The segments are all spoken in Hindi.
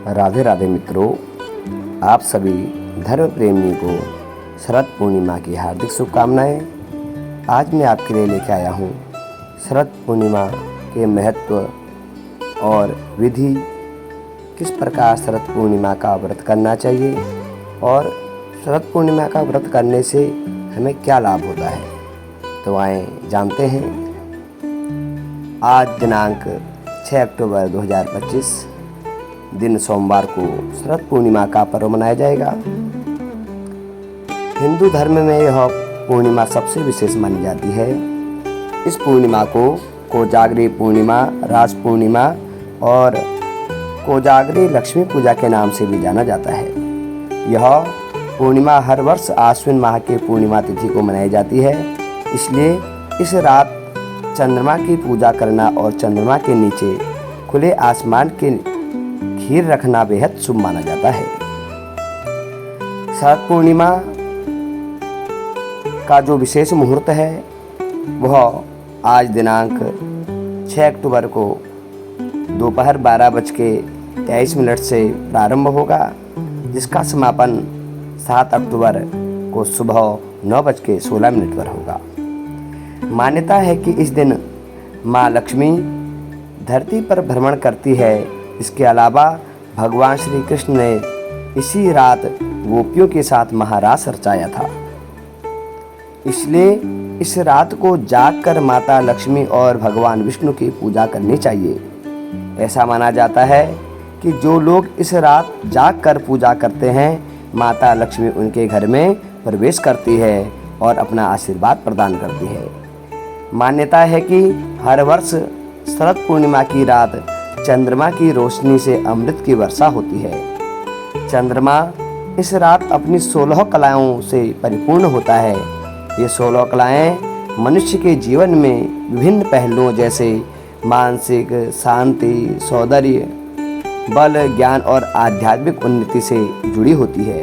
राधे राधे मित्रों, आप सभी धर्म प्रेमियों को शरद पूर्णिमा की हार्दिक शुभकामनाएं। आज मैं आपके लिए लेकर आया हूँ शरद पूर्णिमा के महत्व और विधि, किस प्रकार शरद पूर्णिमा का व्रत करना चाहिए और शरद पूर्णिमा का व्रत करने से हमें क्या लाभ होता है। तो आए जानते हैं। आज दिनांक 6 अक्टूबर 2025 दिन सोमवार को शरद पूर्णिमा का पर्व मनाया जाएगा। हिंदू धर्म में यह पूर्णिमा सबसे विशेष मानी जाती है। इस पूर्णिमा को कोजागरी पूर्णिमा, रास पूर्णिमा और कोजागरी लक्ष्मी पूजा के नाम से भी जाना जाता है। यह पूर्णिमा हर वर्ष आश्विन माह के पूर्णिमा तिथि को मनाई जाती है। इसलिए इस रात चंद्रमा की पूजा करना और चंद्रमा के नीचे खुले आसमान के खीर रखना बेहद शुभ माना जाता है। शरद पूर्णिमा का जो विशेष मुहूर्त है वह आज दिनांक 6 अक्टूबर को दोपहर 12:23 से प्रारंभ होगा, जिसका समापन 7 अक्टूबर को सुबह 9:16 पर होगा। मान्यता है कि इस दिन माँ लक्ष्मी धरती पर भ्रमण करती है। इसके अलावा भगवान श्री कृष्ण ने इसी रात गोपियों के साथ महारास रचाया था। इसलिए इस रात को जागकर माता लक्ष्मी और भगवान विष्णु की पूजा करनी चाहिए। ऐसा माना जाता है कि जो लोग इस रात जागकर पूजा करते हैं, माता लक्ष्मी उनके घर में प्रवेश करती है और अपना आशीर्वाद प्रदान करती है। मान्यता है कि हर वर्ष शरद पूर्णिमा की रात चंद्रमा की रोशनी से अमृत की वर्षा होती है। चंद्रमा इस रात अपनी 16 कलाओं से परिपूर्ण होता है। ये 16 कलाएं मनुष्य के जीवन में विभिन्न पहलुओं जैसे मानसिक शांति, सौंदर्य, बल, ज्ञान और आध्यात्मिक उन्नति से जुड़ी होती है।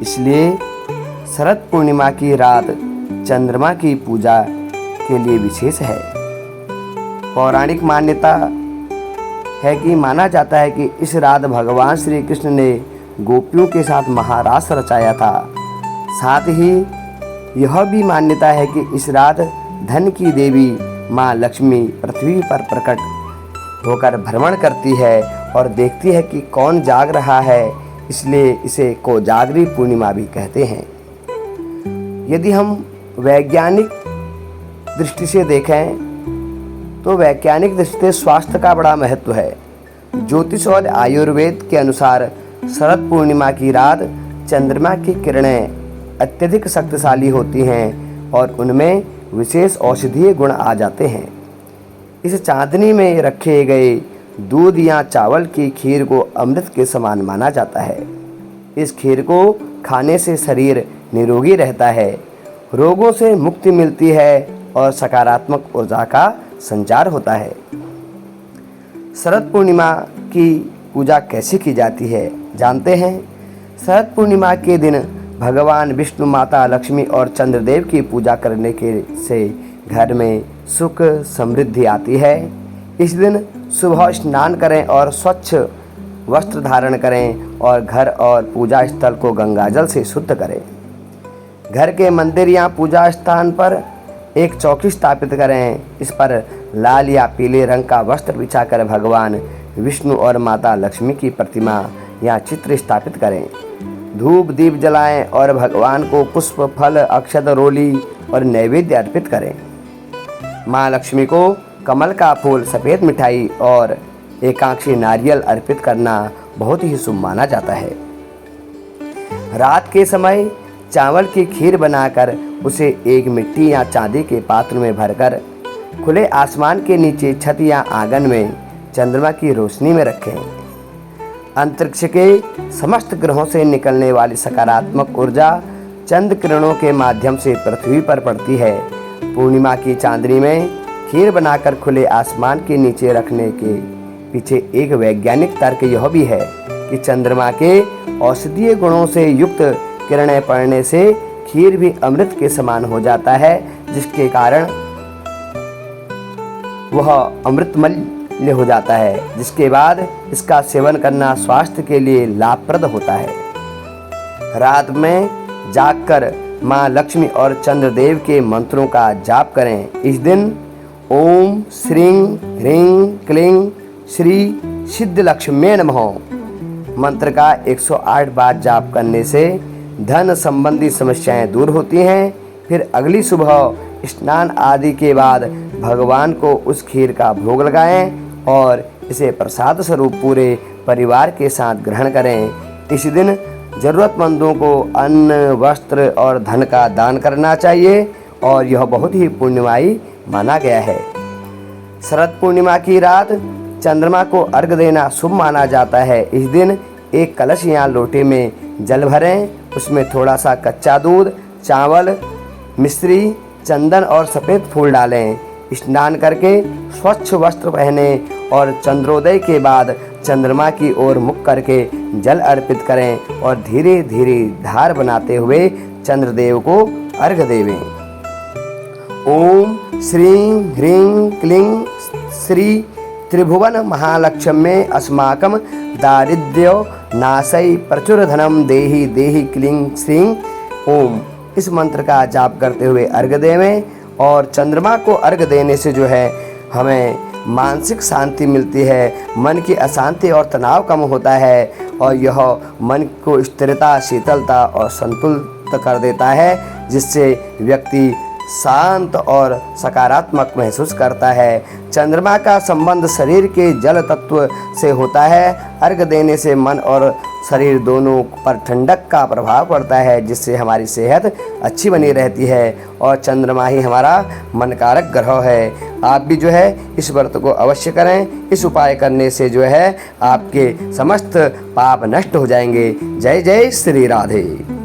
इसलिए शरद पूर्णिमा की रात चंद्रमा की पूजा के लिए विशेष है। पौराणिक मान्यता है कि माना जाता है कि इस रात भगवान श्री कृष्ण ने गोपियों के साथ महारास रचाया था। साथ ही यह भी मान्यता है कि इस रात धन की देवी माँ लक्ष्मी पृथ्वी पर प्रकट होकर भ्रमण करती है और देखती है कि कौन जाग रहा है। इसलिए इसे कोजागरी पूर्णिमा भी कहते हैं। यदि हम वैज्ञानिक दृष्टि से देखें तो वैज्ञानिक दृष्टि से स्वास्थ्य का बड़ा महत्व है। ज्योतिष और आयुर्वेद के अनुसार शरद पूर्णिमा की रात चंद्रमा की किरणें अत्यधिक शक्तिशाली होती हैं और उनमें विशेष औषधीय गुण आ जाते हैं। इस चांदनी में रखे गए दूध या चावल की खीर को अमृत के समान माना जाता है। इस खीर को खाने से शरीर निरोगी रहता है, रोगों से मुक्ति मिलती है और सकारात्मक ऊर्जा का संचार होता है। शरद पूर्णिमा की पूजा कैसे की जाती है जानते हैं। शरद पूर्णिमा के दिन भगवान विष्णु, माता लक्ष्मी और चंद्रदेव की पूजा करने के से घर में सुख समृद्धि आती है। इस दिन सुबह स्नान करें और स्वच्छ वस्त्र धारण करें और घर और पूजा स्थल को गंगाजल से शुद्ध करें। घर के मंदिर या पूजा स्थान पर एक चौकी स्थापित करें। इस पर लाल या पीले रंग का वस्त्र बिछाकर भगवान विष्णु और माता लक्ष्मी की प्रतिमा या चित्र स्थापित करें। धूप दीप जलाएं और भगवान को पुष्प, फल, अक्षत, रोली और नैवेद्य अर्पित करें। माँ लक्ष्मी को कमल का फूल, सफ़ेद मिठाई और एकांक्षी नारियल अर्पित करना बहुत ही शुभ माना जाता है। रात के समय चावल की खीर बनाकर उसे एक मिट्टी या चांदी के पात्र में भरकर खुले आसमान के नीचे छत या आंगन में चंद्रमा की रोशनी में रखें। अंतरिक्ष के समस्त ग्रहों से निकलने वाली सकारात्मक ऊर्जा चंद्र किरणों के माध्यम से पृथ्वी पर पड़ती है। पूर्णिमा की चांदनी में खीर बनाकर खुले आसमान के नीचे रखने के पीछे एक वैज्ञानिक तर्क यह भी है कि चंद्रमा के औषधीय गुणों से युक्त किरणें पड़ने से खीर भी अमृत के समान हो जाता है, जिसके कारण वह अमृतमय लिए हो जाता है, जिसके बाद इसका सेवन करना स्वास्थ्य के लिए लाभप्रद होता है। रात में जागकर माँ लक्ष्मी और चंद्रदेव के मंत्रों का जाप करें। इस दिन ओम श्रीं ह्रीं क्लीं श्री सिद्धलक्ष्मी नमः मंत्र का 108 बार जाप करने से धन संबंधी समस्याएं दूर होती हैं। फिर अगली सुबह स्नान आदि के बाद भगवान को उस खीर का भोग लगाएं और इसे प्रसाद स्वरूप पूरे परिवार के साथ ग्रहण करें। इस दिन ज़रूरतमंदों को अन्न, वस्त्र और धन का दान करना चाहिए और यह बहुत ही पुण्यमयी माना गया है। शरद पूर्णिमा की रात चंद्रमा को अर्घ देना शुभ माना जाता है। इस दिन एक कलश या लोटे में जल भरें, उसमें थोड़ा सा कच्चा दूध, चावल, मिश्री, चंदन और सफ़ेद फूल डालें। स्नान करके स्वच्छ वस्त्र पहने और चंद्रोदय के बाद चंद्रमा की ओर मुख करके जल अर्पित करें और धीरे धीरे धार बनाते हुए चंद्रदेव को अर्घ देवें। ओम श्रीं ह्रीं क्लीं श्री त्रिभुवन महालक्ष्मी अस्माकं दारिद्र्यो नाशय प्रचुर धनम देहि देहि क्लीं श्रीं ओम इस मंत्र का जाप करते हुए अर्घ देवें। और चंद्रमा को अर्घ देने से जो है हमें मानसिक शांति मिलती है, मन की अशांति और तनाव कम होता है और यह मन को स्थिरता, शीतलता और संतुलित कर देता है, जिससे व्यक्ति शांत और सकारात्मक महसूस करता है। चंद्रमा का संबंध शरीर के जल तत्व से होता है। अर्घ देने से मन और शरीर दोनों पर ठंडक का प्रभाव पड़ता है, जिससे हमारी सेहत अच्छी बनी रहती है और चंद्रमा ही हमारा मनकारक ग्रह है। आप भी जो है इस व्रत को अवश्य करें। इस उपाय करने से जो है आपके समस्त पाप नष्ट हो जाएंगे। जय जय श्री राधे।